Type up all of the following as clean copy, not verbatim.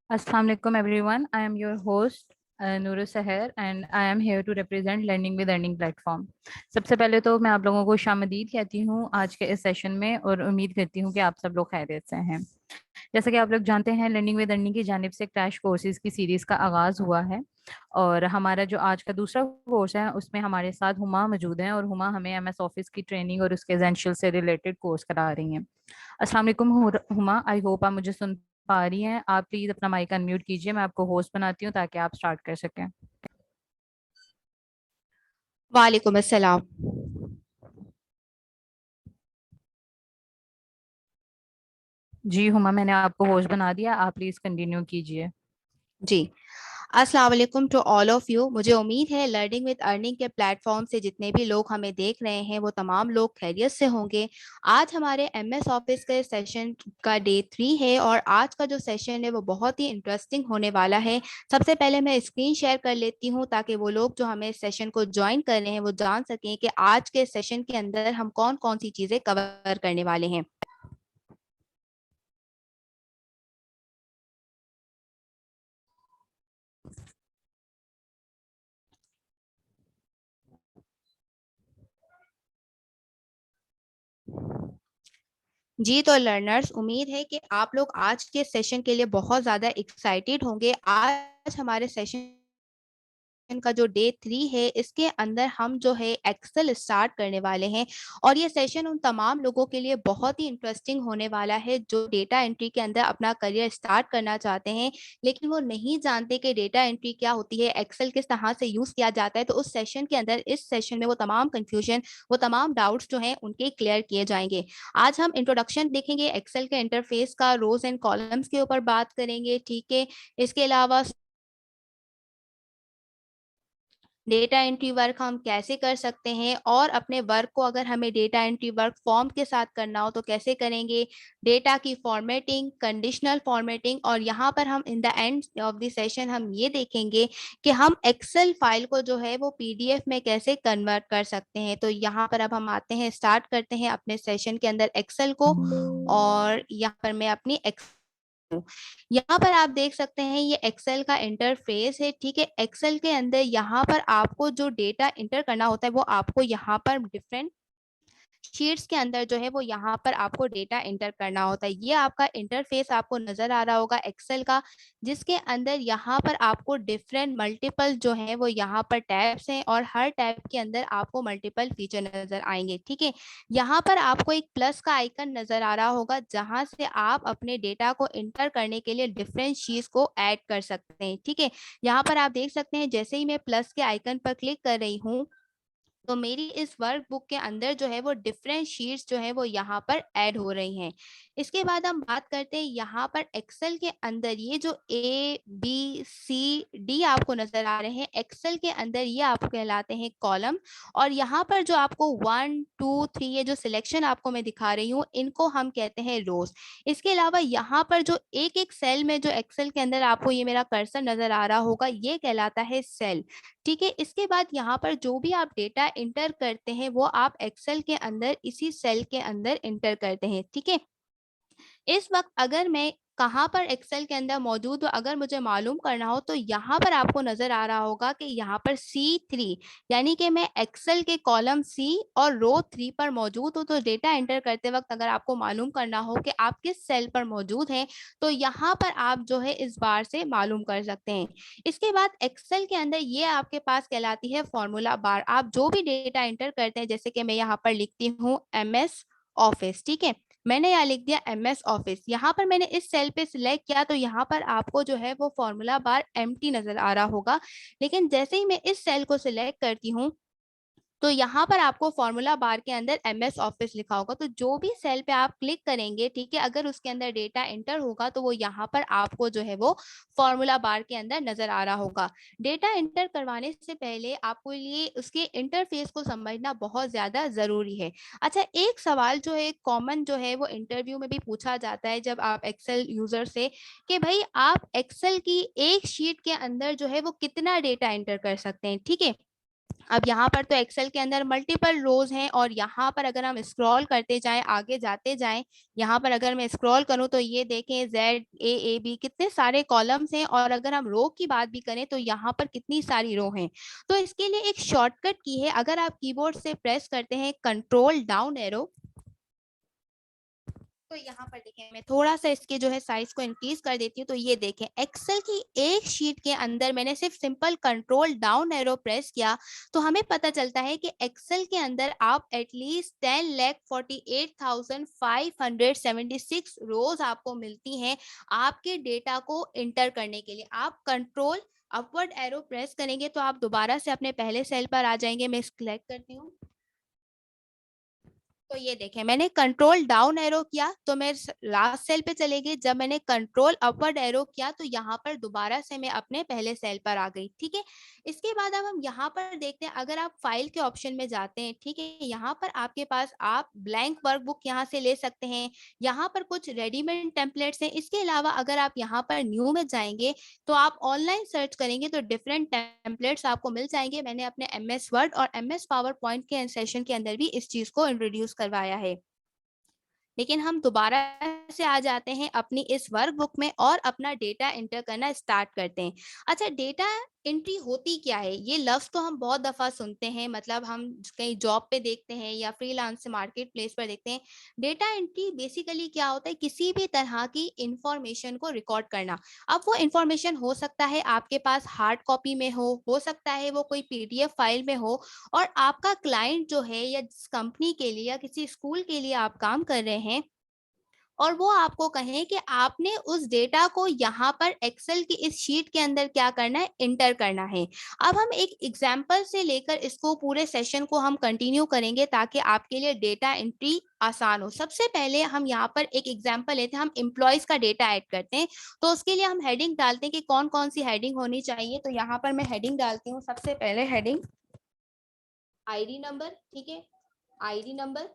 Assalamu alaikum everyone. I am your host Noor Sahar and I am here to represent learning with earning platform. सबसे पहले तो मैं आप लोगों को शामदीद कहती हूँ आज के इस सेशन में और उम्मीद करती हूँ कि आप सब लोग खैरियत से हैं। जैसा कि आप लोग जानते हैं लर्निंग विद अर्निंग की जानिब से क्रैश कोर्सेज की सीरीज का आगाज हुआ है और हमारा जो आज का दूसरा कोर्स है उसमें हमारे साथ हुमा मौजूद हैं और हुमा हमें एमएस ऑफिस की ट्रेनिंग और उसके एसेंशियल से रिलेटेड कोर्स करा रही हैं। अस्सलाम वालेकुम हुमा, आई होप आप मुझे सुन पा रही हैं। आप प्लीज अपना माइक अनम्यूट कीजिए, मैं आपको होस्ट बनाती हूँ ताकि आप स्टार्ट कर सकें। वालेकुम अस्सलाम। जी हुमा, मैंने आपको होस्ट बना दिया, आप प्लीज कंटिन्यू कीजिए। जी, अस्सलाम वालेकुम टू ऑल ऑफ यू। मुझे उम्मीद है लर्निंग विद अर्निंग के प्लेटफॉर्म से जितने भी लोग हमें देख रहे हैं वो तमाम लोग खैरियत से होंगे। आज हमारे एमएस ऑफिस के सेशन का डे 3 है और आज का जो सेशन है वो बहुत ही इंटरेस्टिंग होने वाला है। सबसे पहले मैं स्क्रीन शेयर कर लेती हूँ ताकि वो लोग जो हमें सेशन को ज्वाइन कर रहे हैं वो जान सकें कि आज के सेशन के अंदर हम कौन कौन सी चीज़ें कवर करने वाले हैं। जी, तो लर्नर्स, उम्मीद है कि आप लोग आज के सेशन के लिए बहुत ज़्यादा एक्साइटेड होंगे। आज हमारे सेशन का जो डे 3 है इसके अंदर हम जो है एक्सेल स्टार्ट करने वाले हैं और ये सेशन उन तमाम लोगों के लिए बहुत ही इंटरेस्टिंग होने वाला है जो डेटा एंट्री के अंदर अपना करियर स्टार्ट करना चाहते हैं, लेकिन वो नहीं जानते कि डेटा एंट्री क्या होती है, एक्सेल किस तरह से यूज़ किया जाता है। तो उस सेशन के अंदर, इस सेशन में वो तमाम कन्फ्यूजन, वो तमाम डाउट्स जो हैं उनके क्लियर किए जाएंगे। आज हम इंट्रोडक्शन देखेंगे एक्सेल के इंटरफेस का, रोज एंड कॉलम्स के ऊपर बात करेंगे, ठीक है। इसके अलावा डेटा एंट्री वर्क हम कैसे कर सकते हैं और अपने वर्क को अगर हमें डेटा एंट्री वर्क फॉर्म के साथ करना हो तो कैसे करेंगे, डेटा की फॉर्मेटिंग, कंडीशनल फॉर्मेटिंग, और यहाँ पर हम in the end of the session हम ये देखेंगे कि हम एक्सेल फाइल को जो है वो पीडीएफ में कैसे कन्वर्ट कर सकते हैं। तो यहाँ पर अब हम आते हैं, स्टार्ट करते हैं अपने सेशन के अंदर एक्सेल को, और यहाँ पर मैं अपनी यहाँ पर आप देख सकते हैं ये एक्सेल का इंटरफेस है, ठीक है। एक्सेल के अंदर यहाँ पर आपको जो डेटा इंटर करना होता है वो आपको यहाँ पर डिफरेंट शीट्स के अंदर जो है वो यहाँ पर आपको डेटा इंटर करना होता है। ये आपका इंटरफेस आपको नजर आ रहा होगा एक्सेल का, जिसके अंदर यहाँ पर आपको डिफरेंट मल्टीपल जो है वो यहाँ पर टैब्स हैं और हर टैब के अंदर आपको मल्टीपल फीचर नजर आएंगे, ठीक है। यहाँ पर आपको एक प्लस का आइकन नजर आ रहा होगा जहां से आप अपने डेटा को इंटर करने के लिए डिफरेंट शीट्स को ऐड कर सकते हैं, ठीक है। यहाँ पर आप देख सकते हैं जैसे ही मैं प्लस के आइकन पर क्लिक कर रही हूँ तो मेरी इस वर्कबुक के अंदर जो है वो डिफरेंट शीट्स जो है वो यहाँ पर ऐड हो रही हैं। इसके बाद हम बात करते हैं यहाँ पर एक्सेल के अंदर ये जो ए बी सी डी आपको नजर आ रहे हैं, एक्सेल के अंदर ये आपको कहलाते हैं कॉलम। और यहाँ पर जो आपको 1 2 3 ये जो सिलेक्शन आपको मैं दिखा रही हूँ इनको हम कहते हैं रोज। इसके अलावा यहाँ पर जो एक एक सेल में जो एक्सेल के अंदर आपको ये मेरा कर्सर नजर आ रहा होगा ये कहलाता है सेल, ठीक है। इसके बाद यहाँ पर जो भी आप डेटा इंटर करते हैं वो आप एक्सेल के अंदर इसी सेल के अंदर इंटर करते हैं, ठीक है। इस वक्त अगर मैं कहाँ पर एक्सेल के अंदर मौजूद हूँ अगर मुझे मालूम करना हो तो यहाँ पर आपको नजर आ रहा होगा कि यहाँ पर C3, यानी कि मैं एक्सेल के कॉलम C और रो 3 पर मौजूद हूँ। तो डेटा एंटर करते वक्त अगर आपको मालूम करना हो कि आप किस सेल पर मौजूद हैं तो यहाँ पर आप जो है इस बार से मालूम कर सकते हैं। इसके बाद एक्सेल के अंदर ये आपके पास कहलाती है फॉर्मूला बार। आप जो भी डेटा एंटर करते हैं, जैसे कि मैं यहाँ पर लिखती हूँ MS ऑफिस, ठीक है। मैंने यहाँ लिख दिया MS ऑफिस। यहाँ पर मैंने इस सेल पे सिलेक्ट किया तो यहाँ पर आपको जो है वो फॉर्मूला बार एम्प्टी नजर आ रहा होगा, लेकिन जैसे ही मैं इस सेल को सिलेक्ट करती हूँ तो यहाँ पर आपको फॉर्मूला बार के अंदर MS ऑफिस लिखा होगा। तो जो भी सेल पे आप क्लिक करेंगे, ठीक है, अगर उसके अंदर डेटा एंटर होगा तो वो यहाँ पर आपको जो है वो फॉर्मूला बार के अंदर नजर आ रहा होगा। डेटा एंटर करवाने से पहले आपको लिए उसके इंटरफेस को समझना बहुत ज्यादा जरूरी है। अच्छा, एक सवाल जो है कॉमन जो है वो इंटरव्यू में भी पूछा जाता है जब आप एक्सेल यूजर से, कि भाई आप एक्सेल की एक शीट के अंदर जो है वो कितना डेटा एंटर कर सकते हैं, ठीक है। अब यहाँ पर तो एक्सेल के अंदर मल्टीपल रोज हैं और यहाँ पर अगर हम स्क्रॉल करते जाएं, आगे जाते जाएं, यहाँ पर अगर मैं स्क्रॉल करूं तो ये देखें ZAAB कितने सारे कॉलम्स हैं। और अगर हम रो की बात भी करें तो यहाँ पर कितनी सारी रो हैं। तो इसके लिए एक शॉर्टकट की है, अगर आप कीबोर्ड से प्रेस करते हैं कंट्रोल डाउन एरो, तो यहाँ पर देखें, मैं थोड़ा सा इसके जो है साइज को इंक्रीज कर देती हूँ। तो ये देखें, एक्सेल की एक शीट के अंदर मैंने सिर्फ simple control down arrow press किया तो हमें पता चलता है कि एक्सेल के अंदर आप एटलीस्ट 10,48,576 रोज आपको मिलती हैं आपके डेटा को इंटर करने के लिए। आप कंट्रोल अपवर्ड एरो प्रेस करेंगे तो आप दोबारा से अपने पहले सेल पर आ जाएंगे। मैं सिलेक्ट करती हूँ, तो ये देखें, मैंने कंट्रोल डाउन एरो किया तो मैं लास्ट सेल पे चले गई। जब मैंने कंट्रोल अपवर्ड एरो किया तो यहाँ पर दोबारा से मैं अपने पहले सेल पर आ गई। ठीक है, इसके बाद अब हम यहाँ पर देखते हैं, अगर आप फाइल के ऑप्शन में जाते हैं, ठीक है, यहाँ पर आपके पास आप ब्लैंक वर्कबुक यहाँ से ले सकते हैं। यहाँ पर कुछ रेडीमेड टेम्पलेट्स हैं। इसके अलावा अगर आप यहाँ पर न्यू में जाएंगे तो आप ऑनलाइन सर्च करेंगे तो डिफरेंट टेम्पलेट्स आपको मिल जाएंगे। मैंने अपने MS वर्ड और MS पावर पॉइंट के सेशन के अंदर भी इस चीज को इंट्रोड्यूस करवाया है। लेकिन हम दोबारा से आ जाते हैं अपनी इस वर्कबुक में और अपना डेटा एंटर करना स्टार्ट करते हैं। अच्छा, डेटा एंट्री होती क्या है? ये लफ्ज तो हम बहुत दफा सुनते हैं, मतलब हम कहीं जॉब पे देखते हैं या फ्रीलांस मार्केट प्लेस पर देखते हैं। डेटा एंट्री बेसिकली क्या होता है? किसी भी तरह की इंफॉर्मेशन को रिकॉर्ड करना। अब वो इंफॉर्मेशन हो सकता है आपके पास हार्ड कॉपी में हो सकता है वो कोई PDF फाइल में हो, और आपका क्लाइंट जो है या जिस कंपनी के लिए या किसी स्कूल के लिए आप काम कर रहे हैं और वो आपको कहें कि आपने उस डेटा को यहाँ पर एक्सेल की इस शीट के अंदर क्या करना है, इंटर करना है। अब हम एक एग्जाम्पल से लेकर इसको पूरे सेशन को हम कंटिन्यू करेंगे ताकि आपके लिए डेटा एंट्री आसान हो। सबसे पहले हम यहाँ पर एक एग्जाम्पल लेते हैं, हम एम्प्लॉयज का डेटा ऐड करते हैं। तो उसके लिए हम हेडिंग डालते हैं कि कौन कौन सी हेडिंग होनी चाहिए। तो यहाँ पर मैं हेडिंग डालती हूँ, सबसे पहले हेडिंग ID नंबर, ठीक है, ID नंबर।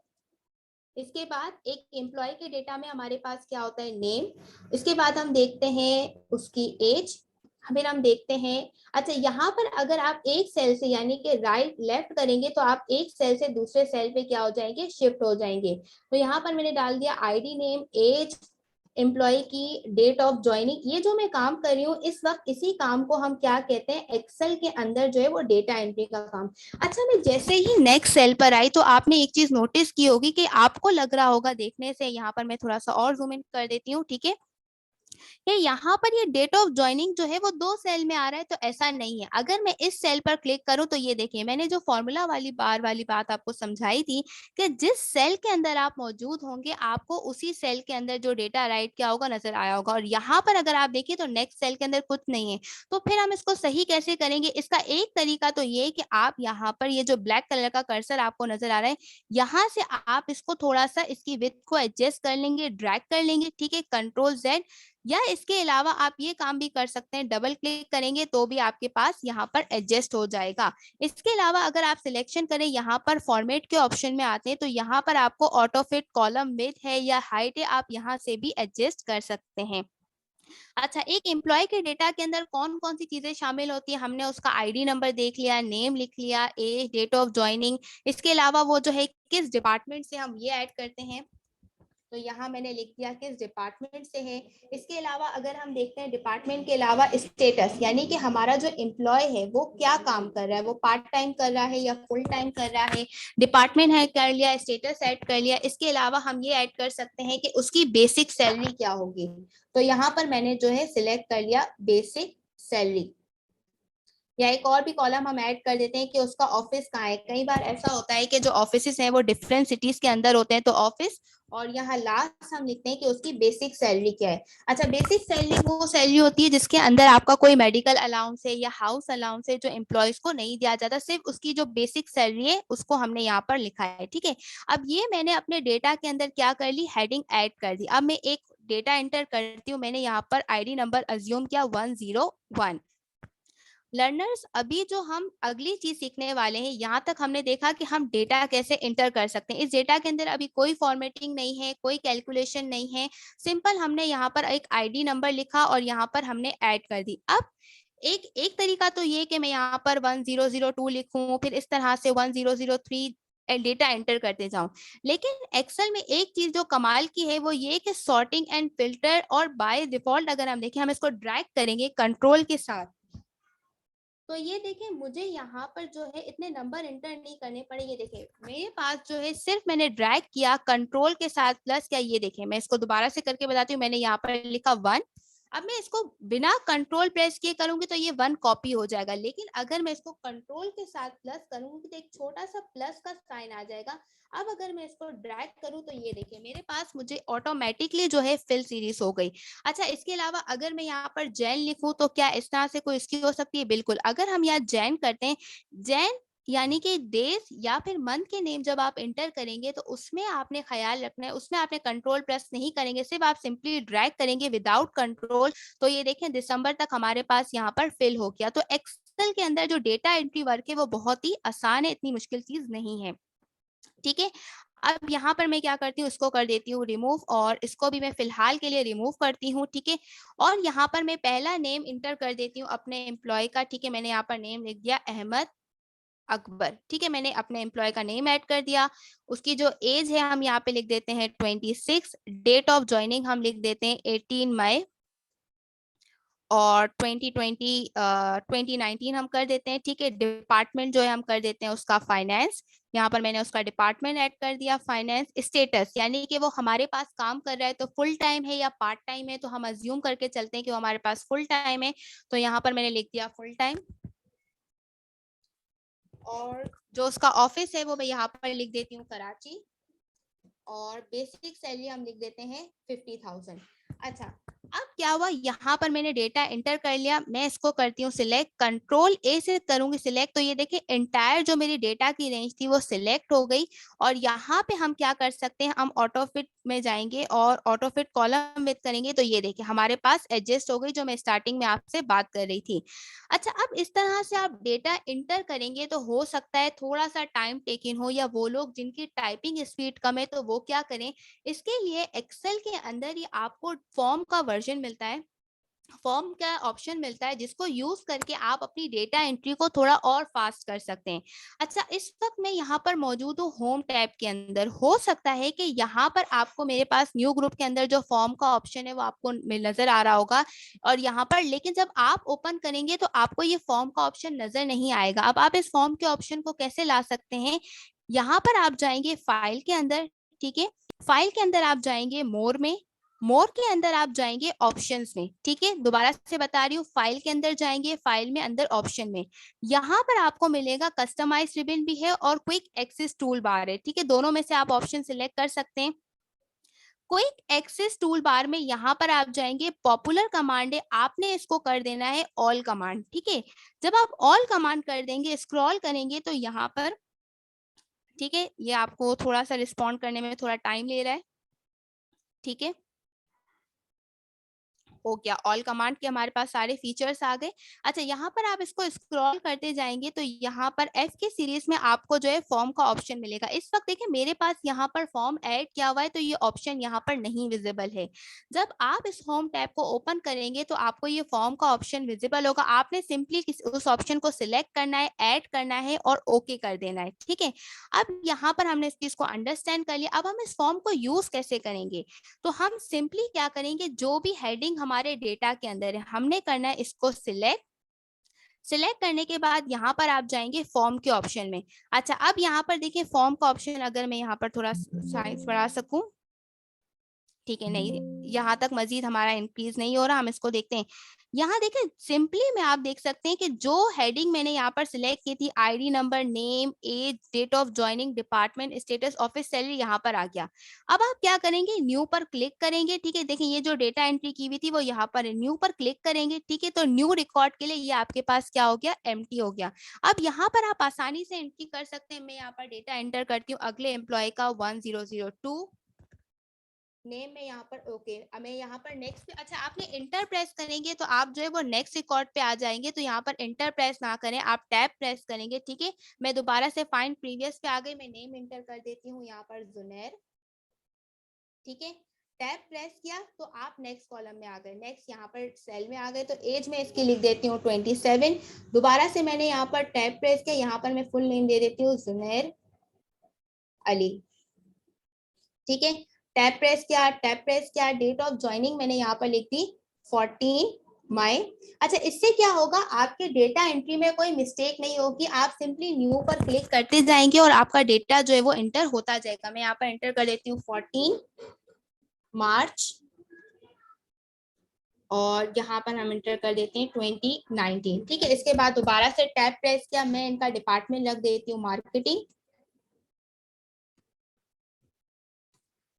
इसके बाद एक एम्प्लॉय के डेटा में हमारे पास क्या होता है, नेम। इसके बाद हम देखते हैं उसकी एज, फिर हम देखते हैं, अच्छा यहाँ पर अगर आप एक सेल से यानी कि राइट लेफ्ट करेंगे तो आप एक सेल से दूसरे सेल पे क्या हो जाएंगे, शिफ्ट हो जाएंगे। तो यहाँ पर मैंने डाल दिया ID नेम, एज, एम्प्लॉय की डेट ऑफ ज्वाइनिंग। ये जो मैं काम कर रही हूँ इस वक्त, इसी काम को हम क्या कहते हैं, एक्सेल के अंदर जो है वो डेटा एंट्री का काम। अच्छा, मैं जैसे ही नेक्स्ट सेल पर आई तो आपने एक चीज नोटिस की होगी कि आपको लग रहा होगा देखने से, यहाँ पर मैं थोड़ा सा और जूम इन कर देती हूँ, ठीक है, ये यहाँ पर ये डेट ऑफ ज्वाइनिंग जो है वो 2 सेल में आ रहा है। तो ऐसा नहीं है, अगर मैं इस सेल पर क्लिक करूं तो ये देखिए, मैंने जो फॉर्मूला वाली बार वाली बात आपको समझाई थी कि जिस सेल के अंदर आप मौजूद होंगे आपको उसी सेल के अंदर जो डेटा राइट क्या होगा, नजर आया होगा। और यहाँ पर अगर आप देखिए तो नेक्स्ट सेल के अंदर कुछ नहीं है। तो फिर हम इसको सही कैसे करेंगे? इसका एक तरीका तो ये कि आप यहाँ पर ये जो ब्लैक कलर का कर्सर आपको नजर आ रहा है, यहाँ से आप इसको थोड़ा सा इसकी विड्थ को एडजस्ट कर लेंगे, ड्रैग कर लेंगे, ठीक है, Ctrl+Z। या इसके अलावा आप ये काम भी कर सकते हैं, डबल क्लिक करेंगे तो भी आपके पास यहाँ पर एडजस्ट हो जाएगा। इसके अलावा अगर आप सिलेक्शन करें, यहाँ पर फॉर्मेट के ऑप्शन में आते हैं तो यहाँ पर आपको ऑटो फिट कॉलम विड्थ है या हाइट है, आप यहाँ से भी एडजस्ट कर सकते हैं। अच्छा, एक एम्प्लॉय के डेटा के अंदर कौन कौन सी चीजें शामिल होती है? हमने उसका ID नंबर देख लिया, नेम लिख लिया, एज, डेट ऑफ ज्वाइनिंग। इसके अलावा वो जो है किस डिपार्टमेंट से, हम ये ऐड करते हैं। तो यहाँ मैंने लिख दिया किस डिपार्टमेंट से है। इसके अलावा अगर हम देखते हैं डिपार्टमेंट के अलावा स्टेटस, यानी कि हमारा जो एम्प्लॉय है वो क्या काम कर रहा है, वो पार्ट टाइम कर रहा है या फुल टाइम कर रहा है। डिपार्टमेंट है कर लिया, स्टेटस ऐड कर लिया। इसके अलावा हम ये ऐड कर सकते हैं कि उसकी बेसिक सैलरी क्या होगी। तो यहाँ पर मैंने जो है सिलेक्ट कर लिया बेसिक सैलरी। या एक और भी कॉलम हम ऐड कर देते हैं कि उसका ऑफिस कहाँ है। कई बार ऐसा होता है कि जो ऑफिस हैं वो डिफरेंट सिटीज के अंदर होते हैं, तो ऑफिस, और यहाँ लास्ट हम लिखते हैं कि उसकी बेसिक सैलरी क्या है। अच्छा, बेसिक सैलरी वो सैलरी होती है जिसके अंदर आपका कोई मेडिकल अलाउंस है या हाउस अलाउंस है जो एम्प्लॉयज को नहीं दिया जाता, सिर्फ उसकी जो बेसिक सैलरी है उसको हमने यहाँ पर लिखा है, ठीक है। अब ये मैंने अपने डेटा के अंदर क्या कर ली, हेडिंग ऐड कर दी। अब मैं एक डेटा एंटर करती हूँ, मैंने यहाँ पर ID नंबर अज्यूम किया 101। लर्नर्स, अभी जो हम अगली चीज सीखने वाले हैं, यहाँ तक हमने देखा कि हम डेटा कैसे इंटर कर सकते हैं। इस डेटा के अंदर अभी कोई फॉर्मेटिंग नहीं है, कोई कैलकुलेशन नहीं है, सिंपल हमने यहाँ पर एक ID नंबर लिखा और यहाँ पर हमने ऐड कर दी। अब एक तरीका तो ये कि मैं यहाँ पर 1002 लिखूं, फिर इस तरह से 1003 डेटा एंटर करते जाऊं। लेकिन एक्सेल में एक चीज जो कमाल की है वो ये कि सॉर्टिंग एंड फिल्टर, और बाय डिफॉल्ट अगर हम देखें, हम इसको ड्रैग करेंगे कंट्रोल के साथ, तो ये देखें मुझे यहाँ पर जो है इतने नंबर एंटर नहीं करने पड़े। ये देखें मेरे पास जो है सिर्फ मैंने ड्रैग किया कंट्रोल के साथ प्लस क्या, ये देखें मैं इसको दोबारा से करके बताती हूँ। मैंने यहाँ पर लिखा 1, अब मैं इसको बिना कंट्रोल प्रेस किए करूंगी तो ये 1 कॉपी हो जाएगा, लेकिन अगर मैं इसको कंट्रोल के साथ प्लस करूंगी तो एक छोटा सा प्लस का साइन आ जाएगा। अब अगर मैं इसको ड्रैग करूं तो ये देखिए मेरे पास मुझे ऑटोमेटिकली जो है फिल सीरीज हो गई। अच्छा, इसके अलावा अगर मैं यहाँ पर जैन लिखूं तो क्या इस तरह से कोई इसकी हो सकती है? बिल्कुल। अगर हम यहाँ जैन करते हैं, जैन यानी कि देश या फिर मंथ के नेम जब आप इंटर करेंगे तो उसमें आपने ख्याल रखना है, उसमें आपने कंट्रोल प्रेस नहीं करेंगे, सिर्फ आप सिंपली ड्रैग करेंगे विदाउट कंट्रोल। तो ये देखें दिसंबर तक हमारे पास यहाँ पर फिल हो गया। तो एक्सेल के अंदर जो डेटा एंट्री वर्क है वो बहुत ही आसान है, इतनी मुश्किल चीज नहीं है। ठीक है, अब यहाँ पर मैं क्या करती हूँ, इसको कर देती हूँ रिमूव, और इसको भी मैं फिलहाल के लिए रिमूव करती हूँ। ठीक है, और यहाँ पर मैं पहला नेम इंटर कर देती हूँ अपने एम्प्लॉय का। ठीक है, मैंने यहाँ पर नेम लिख दिया अहमद अकबर। ठीक है, मैंने अपने एम्प्लॉय का नेम ऐड कर दिया। उसकी जो एज है हम यहाँ पे लिख देते हैं 26, डेट ऑफ ज्वाइनिंग हम लिख देते हैं 18 मई, और 2019 हम कर देते हैं। ठीक है, डिपार्टमेंट जो है हम कर देते हैं उसका फाइनेंस। यहाँ पर मैंने उसका डिपार्टमेंट ऐड कर दिया। फाइनेंस स्टेटस यानी कि वो हमारे पास काम कर रहा है तो फुल टाइम है या पार्ट टाइम है, तो हम अज्यूम करके चलते हैं कि वो हमारे पास फुल टाइम है, तो यहाँ पर मैंने लिख दिया फुल टाइम। और जो उसका ऑफिस है वो मैं यहाँ पर लिख देती हूँ कराची, और बेसिक सैलरी हम लिख देते हैं 50,000। अच्छा, अब क्या हुआ, यहाँ पर मैंने डेटा एंटर कर लिया, मैं इसको करती हूँ सिलेक्ट, कंट्रोल ए से करूंगी सिलेक्ट, तो ये देखिए एंटायर जो मेरी डेटा की रेंज थी वो सिलेक्ट हो गई। और यहाँ पे हम क्या कर सकते हैं, हम ऑटो फिट में जाएंगे और ऑटो फिट कॉलम विद करेंगे, तो ये देखिए हमारे पास एडजस्ट हो गई, जो मैं स्टार्टिंग में आपसे बात कर रही थी। अच्छा, अब इस तरह से आप डेटा इंटर करेंगे तो हो सकता है थोड़ा सा टाइम टेकिंग हो, या वो लोग जिनकी टाइपिंग स्पीड कम है तो वो क्या करें, इसके लिए एक्सेल के अंदर ही आपको फॉर्म का वर्जन मिलता है, फॉर्म का ऑप्शन मिलता है, जिसको यूज करके आप अपनी डेटा एंट्री को थोड़ा और फास्ट कर सकते हैं। अच्छा, इस वक्त मैं यहाँ पर मौजूद हूँ होम टैब के अंदर। हो सकता है कि यहाँ पर आपको मेरे पास न्यू ग्रुप के अंदर जो फॉर्म का ऑप्शन है वो आपको नजर आ रहा होगा, और यहाँ पर लेकिन जब आप ओपन करेंगे तो आपको ये फॉर्म का ऑप्शन नजर नहीं आएगा। अब आप इस फॉर्म के ऑप्शन को कैसे ला सकते हैं, यहाँ पर आप जाएंगे फाइल के अंदर। ठीक है, फाइल के अंदर आप जाएंगे मोर में, मोर के अंदर आप जाएंगे ऑप्शंस में। ठीक है, दोबारा से बता रही हूँ, फाइल के अंदर जाएंगे, फाइल में अंदर ऑप्शन में, यहाँ पर आपको मिलेगा कस्टमाइज रिबन भी है और क्विक एक्सेस टूल बार है। ठीक है, दोनों में से आप ऑप्शन सिलेक्ट कर सकते हैं। क्विक एक्सेस टूल बार में यहाँ पर आप जाएंगे, पॉपुलर कमांड है, आपने इसको कर देना है ऑल कमांड। ठीक है, जब आप ऑल कमांड कर देंगे, स्क्रॉल करेंगे तो यहाँ पर, ठीक है, ये आपको थोड़ा सा रिस्पॉन्ड करने में थोड़ा टाइम ले रहा है। ठीक है, हो गया, ऑल कमांड के हमारे पास सारे फीचर्स आ गए। अच्छा, यहाँ पर आप इसको स्क्रॉल करते जाएंगे तो यहाँ पर एफ के सीरीज में आपको जो है फॉर्म का ऑप्शन मिलेगा। इस वक्त देखिए मेरे पास यहाँ पर फॉर्म ऐड किया हुआ है तो ये ऑप्शन यहाँ पर नहीं विजिबल है। जब आप इस होम टैब को ओपन करेंगे तो आपको ये फॉर्म का ऑप्शन विजिबल होगा। आपने सिंपली उस ऑप्शन को सिलेक्ट करना है, ऐड करना है और ओके कर देना है। ठीक है, अब यहाँ पर हमने इस चीज को अंडरस्टैंड कर लिया। अब हम इस फॉर्म को यूज कैसे करेंगे, तो हम सिंपली क्या करेंगे, जो भी हेडिंग हमारे डेटा के अंदर है हमने करना है इसको सिलेक्ट। सिलेक्ट करने के बाद यहाँ पर आप जाएंगे फॉर्म के ऑप्शन में। अच्छा, अब यहाँ पर देखिए फॉर्म का ऑप्शन, अगर मैं यहाँ पर थोड़ा साइज बढ़ा सकूं, ठीक है, नहीं यहाँ तक मजीद हमारा इंक्रीज नहीं हो रहा, हम इसको देखते हैं। यहाँ देखें सिंपली में आप देख सकते हैं कि जो हेडिंग मैंने यहाँ पर सिलेक्ट की थी, ID number, name, age, date of joining, department, status, office, salary, यहाँ पर आ गया। अब आप क्या करेंगे, न्यू पर क्लिक करेंगे। ठीक है, देखिए ये जो डेटा एंट्री की हुई थी वो यहाँ पर है, न्यू पर क्लिक करेंगे। ठीक है, तो न्यू रिकॉर्ड के लिए ये आपके पास क्या हो गया, एम्प्टी हो गया। अब यहाँ पर आप आसानी से एंट्री कर सकते हैं। मैं यहाँ पर डेटा एंटर करती हूँ अगले एम्प्लॉय का 1002 नेम में, यहाँ पर ओके, मैं यहाँ पर नेक्स्ट पे, अच्छा आपने इंटर प्रेस करेंगे तो आप जो है वो नेक्स्ट रिकॉर्ड पे आ जाएंगे, तो यहाँ पर इंटर प्रेस ना करें, आप टैब प्रेस करेंगे। ठीक है, मैं दोबारा से फाइंड प्रीवियस पे आ गई, मैं नेम इंटर कर देती हूँ यहाँ पर जुनैर। ठीक है, टैब प्रेस किया तो आप नेक्स्ट कॉलम में आ गए, नेक्स्ट यहाँ पर सेल में आ गए, तो एज में इसकी लिख देती हूँ 27। दोबारा से मैंने यहाँ पर टैब प्रेस किया, यहाँ पर मैं फुल नेम दे देती हूँ जुनैर अली। ठीक है, टैब प्रेस किया, डेट ऑफ ज्वाइनिंग मैंने यहाँ पर लिख दी 14 मई। अच्छा, इससे क्या होगा, आपके डेटा एंट्री में कोई मिस्टेक नहीं होगी, आप सिंपली न्यू पर क्लिक करते जाएंगे और आपका डेटा जो है वो एंटर होता जाएगा। मैं यहाँ पर एंटर कर देती हूँ 14 मार्च और यहाँ पर हम एंटर कर देते हैं 2019। ठीक है, इसके बाद दोबारा से टैब प्रेस किया, मैं इनका डिपार्टमेंट रख देती हूँ मार्केटिंग।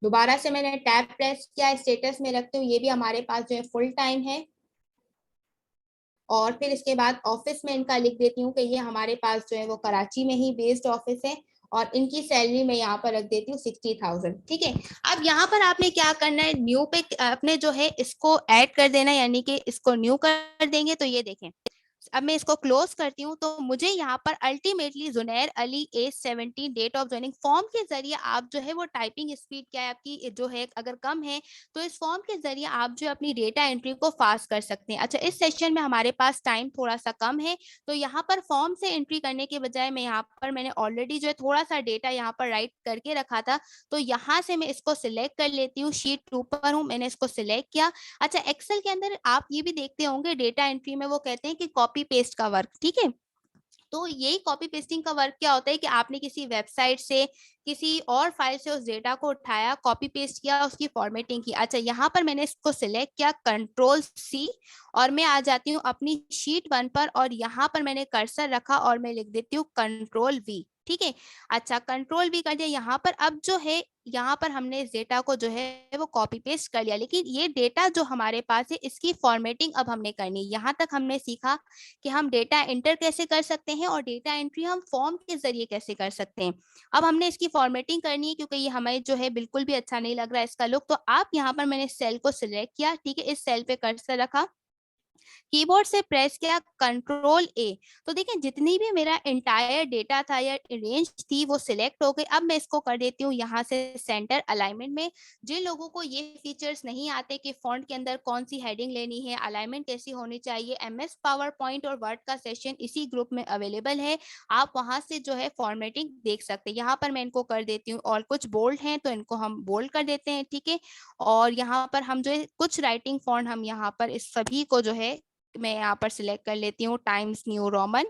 दोबारा से मैंने टैब प्रेस किया, स्टेटस में रखते हूँ, ये भी हमारे पास जो है फुल टाइम है। और फिर इसके बाद ऑफिस में इनका लिख देती हूँ कि ये हमारे पास जो है वो कराची में ही बेस्ड ऑफिस है और इनकी सैलरी मैं यहाँ पर रख देती हूँ 60,000। ठीक है, अब यहाँ पर आपने क्या करना है, न्यू पे अपने जो है इसको ऐड कर देना, यानी कि इसको न्यू कर देंगे। तो ये देखें, अब मैं इसको क्लोज करती हूँ तो मुझे यहाँ पर ultimately Junair Ali age 17, date of joining. Form के जरिए आप जो है वो टाइपिंग स्पीड क्या है आपकी जो है अगर कम है तो इस फॉर्म के जरिए आप जो अपनी डेटा एंट्री को फास्ट कर सकते हैं। अच्छा, इस सेशन में हमारे पास टाइम थोड़ा सा कम है तो यहाँ पर फॉर्म से एंट्री करने के बजाय मैं यहाँ पर मैंने ऑलरेडी जो है थोड़ा सा डेटा यहाँ पर राइट करके रखा था, तो यहाँ से मैं इसको सिलेक्ट कर लेती हूँ। शीट 2 पर हूँ, मैंने इसको सिलेक्ट किया। अच्छा, एक्सेल के अंदर आप ये भी देखते होंगे डेटा एंट्री में वो कहते हैं कि कॉपी पेस्ट का वर्क। ठीक है, तो यही कॉपी पेस्टिंग का वर्क क्या होता है कि आपने किसी वेबसाइट से किसी और फाइल से उस डेटा को उठाया, कॉपी पेस्ट किया, उसकी फॉर्मेटिंग की। अच्छा, यहाँ पर मैंने इसको सिलेक्ट किया Ctrl+C और मैं आ जाती हूँ अपनी शीट 1 पर और यहाँ पर मैंने कर्सर रखा और मैं लिख देती हूँ Ctrl+V। ठीक है, अच्छा Ctrl+V कर दिया। यहाँ पर अब जो है यहाँ पर हमने इस डेटा को जो है वो कॉपी पेस्ट कर लिया, लेकिन ये डेटा जो हमारे पास है इसकी फॉर्मेटिंग अब हमने करनी। यहाँ तक हमने सीखा कि हम डेटा एंटर कैसे कर सकते हैं और डेटा एंट्री हम फॉर्म के जरिए कैसे कर सकते हैं। अब हमने इसकी फॉर्मेटिंग करनी है क्योंकि ये हमें जो है बिल्कुल भी अच्छा नहीं लग रहा है इसका लुक। तो आप यहाँ पर मैंने सेल को सिलेक्ट किया, ठीक है, इस सेल पे कर्सर रखा, कीबोर्ड से प्रेस किया Ctrl+A। तो देखिए जितनी भी मेरा एंटायर डेटा था या रेंज थी वो सिलेक्ट हो गई। अब मैं इसको कर देती हूँ यहाँ से सेंटर अलाइनमेंट में। जिन लोगों को ये फीचर्स नहीं आते कि फॉन्ट के अंदर कौन सी हेडिंग लेनी है, अलाइनमेंट कैसी होनी चाहिए, MS पावर पॉइंट और वर्ड का सेशन इसी ग्रुप में अवेलेबल है, आप वहां से जो है फॉर्मेटिंग देख सकते हैं। यहाँ पर मैं इनको कर देती हूँ, और कुछ बोल्ड हैं तो इनको हम बोल्ड कर देते हैं। ठीक है, और यहाँ पर हम जो है कुछ राइटिंग फॉन्ट हम यहाँ पर इस सभी को जो है मैं यहाँ पर सिलेक्ट कर लेती हूँ टाइम्स न्यू रोमन।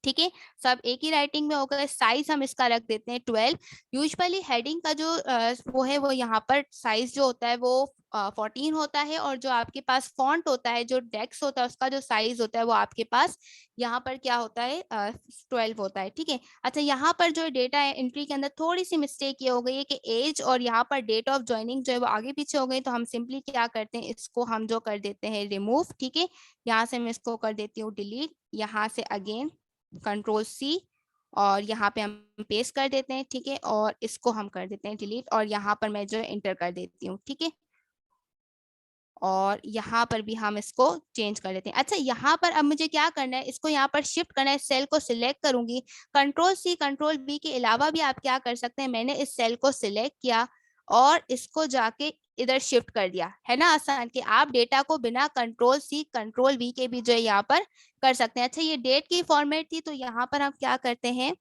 ठीक है, सब एक ही राइटिंग में होगा। साइज हम इसका रख देते हैं 12। यूजुअली हेडिंग का जो वो है वो यहाँ पर साइज जो होता है वो 14 होता है, और जो आपके पास फॉन्ट होता है, जो टेक्स्ट होता है उसका जो साइज होता है वो आपके पास यहाँ पर क्या होता है 12 होता है। ठीक है, अच्छा यहाँ पर जो डेटा एंट्री के अंदर थोड़ी सी मिस्टेक ये हो गई है कि एज और यहाँ पर डेट ऑफ ज्वाइनिंग जो है वो आगे पीछे हो गई। तो हम सिंपली क्या करते हैं, इसको हम जो कर देते हैं रिमूव। ठीक है, यहाँ से मैं इसको कर देती हूँ डिलीट, यहाँ से अगेन Ctrl+C और यहाँ पे हम पेस्ट कर देते हैं। ठीक है, और इसको हम कर देते हैं डिलीट और यहाँ पर मैं जो इंटर कर देती हूँ। ठीक है, और यहाँ पर भी हम इसको चेंज कर लेते हैं। अच्छा, यहाँ पर अब मुझे क्या करना है, इसको यहाँ पर शिफ्ट करना है। सेल को सिलेक्ट करूंगी, Ctrl+C Ctrl+V के अलावा भी आप क्या कर सकते हैं, मैंने इस सेल को सिलेक्ट किया और इसको जाके इधर शिफ्ट कर दिया। है ना आसान कि आप डेटा को बिना Ctrl+C Ctrl+V के भी जो है यहाँ पर कर सकते हैं। अच्छा, ये डेट की फॉर्मेट थी तो यहाँ पर हम क्या करते हैं,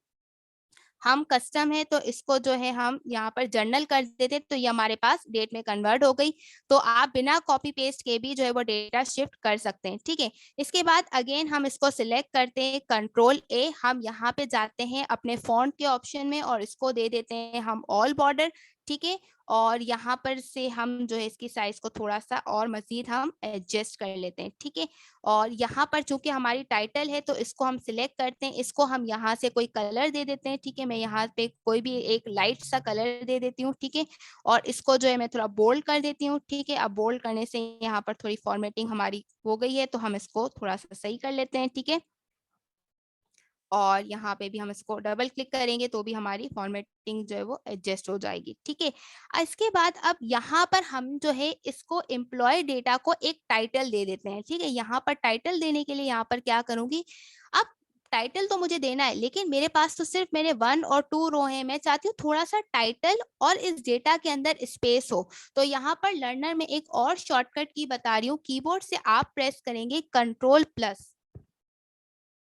हम कस्टम है तो इसको जो है हम यहाँ पर जर्नल कर देते तो ये हमारे पास डेट में कन्वर्ट हो गई। तो आप बिना कॉपी पेस्ट के भी जो है वो डेटा शिफ्ट कर सकते हैं। ठीक है, इसके बाद अगेन हम इसको सिलेक्ट करते हैं Ctrl+A, हम यहाँ पे जाते हैं अपने फॉन्ट के ऑप्शन में और इसको दे देते हैं हम ऑल बॉर्डर। ठीक है, और यहाँ पर से हम जो है इसकी साइज को थोड़ा सा और मजीद हम एडजस्ट कर लेते हैं। ठीक है, और यहाँ पर चूंकि हमारी टाइटल है तो इसको हम सिलेक्ट करते हैं, इसको हम यहाँ से कोई कलर दे देते हैं। ठीक है, मैं यहाँ पे कोई भी एक लाइट सा कलर दे देती हूँ। ठीक है, और इसको जो है मैं थोड़ा बोल्ड कर देती हूँ। ठीक है, अब बोल्ड करने से यहाँ पर थोड़ी फॉर्मेटिंग हमारी हो गई है तो हम इसको थोड़ा सा सही कर लेते हैं। ठीक है, और यहाँ पे भी हम इसको डबल क्लिक करेंगे तो भी हमारी फॉर्मेटिंग जो है वो एडजस्ट हो जाएगी। ठीक है, इसके बाद अब यहाँ पर हम जो है इसको एम्प्लॉय डेटा को एक टाइटल दे देते हैं। ठीक है, यहाँ पर टाइटल देने के लिए यहाँ पर क्या करूंगी, अब टाइटल तो मुझे देना है, लेकिन मेरे पास तो सिर्फ मेरे 1 और 2 रो हैं, मैं चाहती हूँ थोड़ा सा टाइटल और इस डेटा के अंदर स्पेस हो। तो यहाँ पर लर्नर में एक और शॉर्टकट की बता रही हूँ, कीबोर्ड से आप प्रेस करेंगे कंट्रोल प्लस।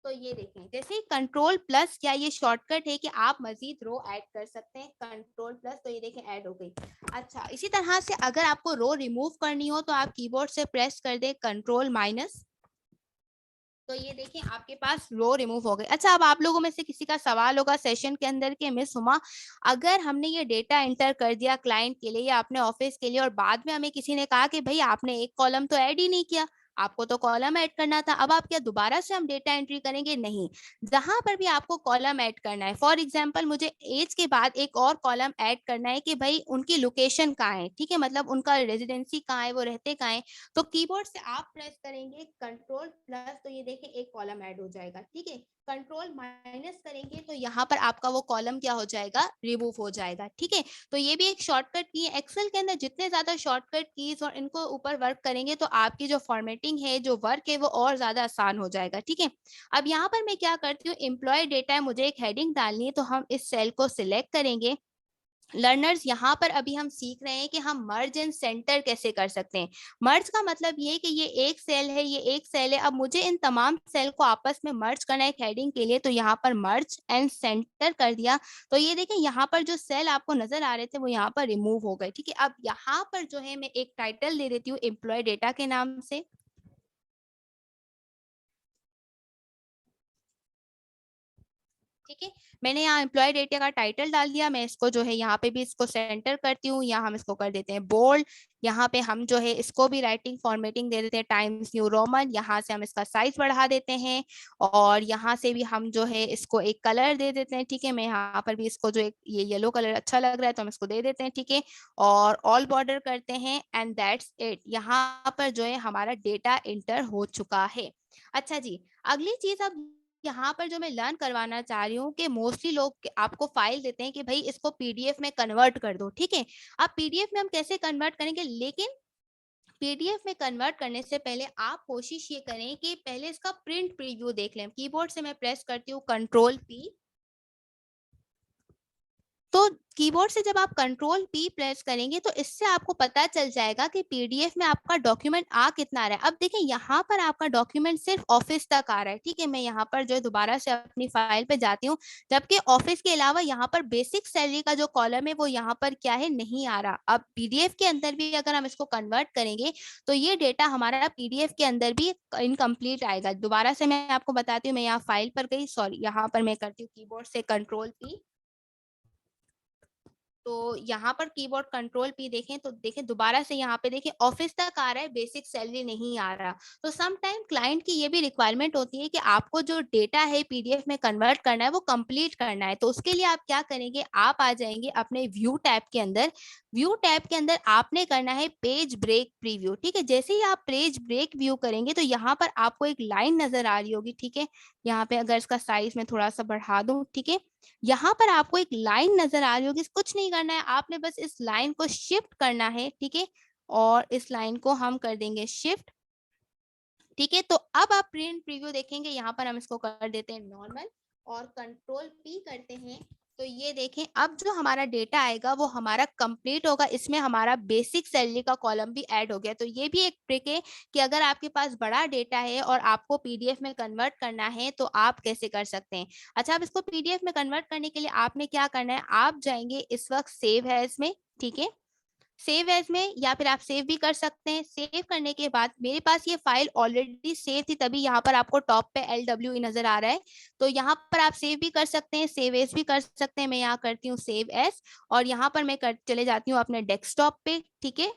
तो ये देखें, जैसे ही कंट्रोल प्लस, क्या ये शॉर्टकट है कि आप मजीद रो ऐड कर सकते हैं, कंट्रोल प्लस, तो ये देखें ऐड हो गई। अच्छा, इसी तरह से अगर आपको रो रिमूव करनी हो तो आप कीबोर्ड से प्रेस कर दे कंट्रोल माइनस, तो ये देखें आपके पास रो रिमूव हो गई। अच्छा, अब आप लोगों में से किसी का सवाल होगा सेशन के अंदर के मिस हुमा, अगर हमने ये डेटा एंटर कर दिया क्लाइंट के लिए या अपने ऑफिस के लिए और बाद में हमें किसी ने कहा कि भाई आपने एक कॉलम तो ऐड ही नहीं किया, आपको तो कॉलम ऐड करना था, अब आप क्या दोबारा से हम डेटा एंट्री करेंगे? नहीं, जहां पर भी आपको कॉलम ऐड करना है, फॉर एग्जाम्पल मुझे एज के बाद एक और कॉलम ऐड करना है कि भाई उनकी लोकेशन कहाँ है, ठीक है, मतलब उनका रेजिडेंसी कहाँ है, वो रहते कहाँ है, तो कीबोर्ड से आप प्रेस करेंगे कंट्रोल प्लस, तो ये देखिए एक कॉलम ऐड हो जाएगा, ठीक है। कंट्रोल माइनस करेंगे तो यहाँ पर आपका वो कॉलम क्या हो जाएगा? रिमूव हो जाएगा, ठीक है। तो ये भी एक शॉर्टकट की है। एक्सेल के अंदर जितने ज्यादा शॉर्टकट कीज और इनको ऊपर वर्क करेंगे तो आपकी जो फॉर्मेटिंग है, जो वर्क है, वो और ज्यादा आसान हो जाएगा, ठीक है। अब यहाँ पर मैं क्या करती हूँ, एम्प्लॉय डेटा है, मुझे एक हेडिंग डालनी है, तो हम इस सेल को सिलेक्ट करेंगे। लर्नर्स, यहाँ पर अभी हम सीख रहे हैं कि हम मर्ज एंड सेंटर कैसे कर सकते हैं। मर्ज का मतलब ये कि ये एक सेल है, ये एक सेल है, अब मुझे इन तमाम सेल को आपस में मर्ज करना है एक हेडिंग के लिए, तो यहाँ पर मर्ज एंड सेंटर कर दिया। तो ये देखें यहाँ पर जो सेल आपको नजर आ रहे थे वो यहाँ पर रिमूव हो गए, ठीक है। अब यहाँ पर जो है मैं एक टाइटल दे देती हूँ एम्प्लॉय डेटा के नाम से, ठीक है। मैंने यहाँ एम्प्लॉय डेटा का टाइटल डाल दिया, मैं इसको जो है यहाँ पे भी इसको सेंटर करती हूँ, यहाँ हम इसको कर देते हैं बोल्ड, यहाँ पे हम जो है इसको भी राइटिंग फॉर्मेटिंग दे देते हैं टाइम्स न्यू रोमन, यहाँ से हम इसका साइज बढ़ा देते हैं और यहाँ से भी हम जो है इसको एक कलर दे देते हैं, ठीक है। मैं यहाँ पर भी इसको जो एक ये येलो कलर अच्छा लग रहा है तो हम इसको दे देते हैं, ठीक है। और ऑल बॉर्डर करते हैं एंड दैट्स इट। यहाँ पर जो है हमारा डेटा इंटर हो चुका है। अच्छा जी, अगली चीज अब यहाँ पर जो मैं लर्न करवाना चाह रही हूँ कि मोस्टली लोग आपको फाइल देते हैं कि भाई इसको पीडीएफ में कन्वर्ट कर दो, ठीक है। अब पीडीएफ में हम कैसे कन्वर्ट करेंगे, लेकिन पीडीएफ में कन्वर्ट करने से पहले आप कोशिश ये करें कि पहले इसका प्रिंट प्रीव्यू देख लें। कीबोर्ड से मैं प्रेस करती हूँ कंट्रोल पी, तो कीबोर्ड से जब आप कंट्रोल पी प्रेस करेंगे तो इससे आपको पता चल जाएगा कि पीडीएफ में आपका डॉक्यूमेंट आ कितना रहा है। अब देखिए यहाँ पर आपका डॉक्यूमेंट सिर्फ ऑफिस तक आ रहा है, ठीक है। मैं यहाँ पर जो है दोबारा से अपनी फाइल पे जाती हूँ, जबकि ऑफिस के अलावा यहाँ पर बेसिक सैलरी का जो कॉलम है वो यहाँ पर क्या है, नहीं आ रहा। अब पीडीएफ के अंदर भी अगर हम इसको कन्वर्ट करेंगे तो ये डेटा हमारा पीडीएफ के अंदर भी इनकम्प्लीट आएगा। दोबारा से मैं आपको बताती हूँ, मैं यहाँ फाइल पर गई, सॉरी, यहाँ पर मैं करती हूँ कीबोर्ड से कंट्रोल पी, तो यहाँ पर कीबोर्ड कंट्रोल पी देखें तो देखें दोबारा से यहाँ पे देखें ऑफिस तक आ रहा है, बेसिक सैलरी नहीं आ रहा। तो सम टाइम क्लाइंट की ये भी रिक्वायरमेंट होती है कि आपको जो डेटा है पीडीएफ में कन्वर्ट करना है वो कंप्लीट करना है। तो उसके लिए आप क्या करेंगे, आप आ जाएंगे अपने व्यू टैब के अंदर। व्यू टैब के अंदर आपने करना है पेज ब्रेक प्रीव्यू, ठीक है। जैसे ही आप पेज ब्रेक व्यू करेंगे तो यहाँ पर आपको एक लाइन नजर आ रही होगी, ठीक है। यहाँ पे अगर इसका साइज में थोड़ा सा बढ़ा दूं, ठीक है, यहाँ पर आपको एक लाइन नजर आ रही होगी, कुछ नहीं करना है, आपने बस इस लाइन को शिफ्ट करना है, ठीक है। और इस लाइन को हम कर देंगे शिफ्ट, ठीक है। तो अब आप प्रिंट प्रीव्यू देखेंगे, यहाँ पर हम इसको कर देते हैं नॉर्मल और कंट्रोल पी करते हैं। तो ये देखें अब जो हमारा डेटा आएगा वो हमारा कंप्लीट होगा, इसमें हमारा बेसिक सैलरी का कॉलम भी ऐड हो गया। तो ये भी एक ट्रिक है कि अगर आपके पास बड़ा डेटा है और आपको पीडीएफ में कन्वर्ट करना है तो आप कैसे कर सकते हैं। अच्छा, अब इसको पीडीएफ में कन्वर्ट करने के लिए आपने क्या करना है, आप जाएंगे इस वक्त सेव है इसमें, ठीक है, सेव एज में, या फिर आप सेव भी कर सकते हैं। सेव करने के बाद मेरे पास ये फाइल ऑलरेडी सेव थी, तभी यहाँ पर आपको टॉप पे LWE नजर आ रहा है। तो यहाँ पर आप सेव भी कर सकते हैं, सेव एज भी कर सकते हैं। मैं यहाँ करती हूँ सेव एज और यहाँ पर मैं चले जाती हूँ अपने डेस्कटॉप पे, ठीक है।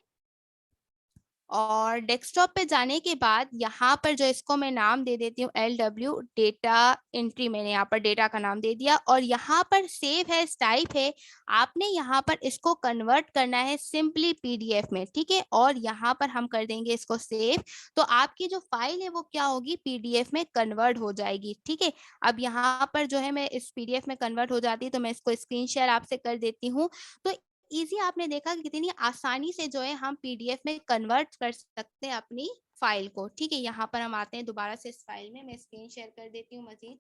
और डेस्कटॉप पे जाने के बाद यहाँ पर जो इसको मैं नाम दे देती हूँ LW डेटा एंट्री, मैंने यहाँ पर डेटा का नाम दे दिया और यहाँ पर सेव है टाइप है, आपने यहाँ पर इसको कन्वर्ट करना है सिंपली पीडीएफ में, ठीक है। और यहाँ पर हम कर देंगे इसको सेव, तो आपकी जो फाइल है वो क्या होगी, पीडीएफ में कन्वर्ट हो जाएगी, ठीक है। अब यहाँ पर जो है मैं इस पीडीएफ में कन्वर्ट हो जाती है तो मैं इसको स्क्रीन शेयर आपसे कर देती हूँ। तो इजी, आपने देखा कि कितनी आसानी से जो है हम पीडीएफ में कन्वर्ट कर सकते हैं अपनी फाइल को, ठीक है। यहाँ पर हम आते हैं दोबारा से इस फाइल में, मैं स्क्रीन शेयर कर देती हूँ मजीद।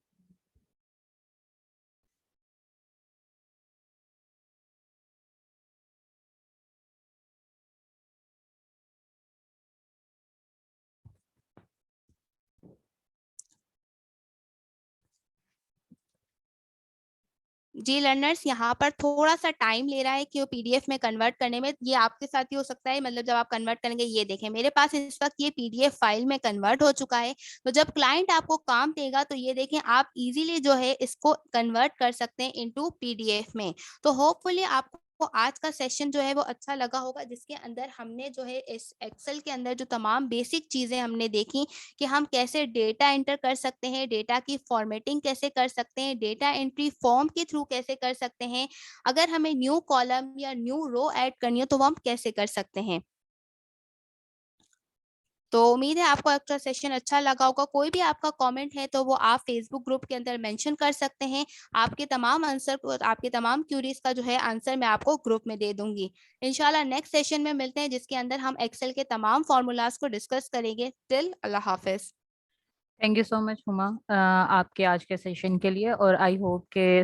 जी लर्नर्स, यहाँ पर थोड़ा सा टाइम ले रहा है कि वो पीडीएफ में कन्वर्ट करने में। ये आपके साथ ही हो सकता है, मतलब जब आप कन्वर्ट करेंगे, ये देखें मेरे पास इस वक्त ये पीडीएफ फाइल में कन्वर्ट हो चुका है। तो जब क्लाइंट आपको काम देगा तो ये देखें आप इजीली जो है इसको कन्वर्ट कर सकते हैं इनटू पीडीएफ में। तो होपफुली आपको आज का सेशन जो है वो अच्छा लगा होगा, जिसके अंदर हमने जो है इस एक्सेल के अंदर जो तमाम बेसिक चीजें हमने देखी कि हम कैसे डेटा एंटर कर सकते हैं, डेटा की फॉर्मेटिंग कैसे कर सकते हैं, डेटा एंट्री फॉर्म के थ्रू कैसे कर सकते हैं, अगर हमें न्यू कॉलम या न्यू रो ऐड करनी हो तो वो हम कैसे कर सकते हैं। तो उम्मीद है आपको आपका सेशन अच्छा लगा होगा। कोई भी आपका कमेंट है तो वो आप फेसबुक ग्रुप के अंदर मेंशन कर सकते हैं। आपके तमाम आंसर, आपके तमाम क्यूरीज का जो है आंसर मैं आपको ग्रुप में दे दूंगी। इंशाल्लाह नेक्स्ट सेशन में मिलते हैं, जिसके अंदर हम एक्सेल के तमाम फार्मूलाज को डिस्कस करेंगे। Till Allah Hafiz. Thank you so much Huma, आपके आज के सेशन के लिए, और आई होप के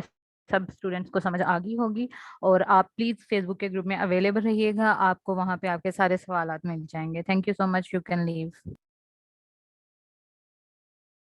सब स्टूडेंट्स को समझ आ गई होगी। और आप प्लीज़ फेसबुक के ग्रुप में अवेलेबल रहिएगा, आपको वहाँ पे आपके सारे सवालात मिल जाएंगे। Thank you so much, you can leave.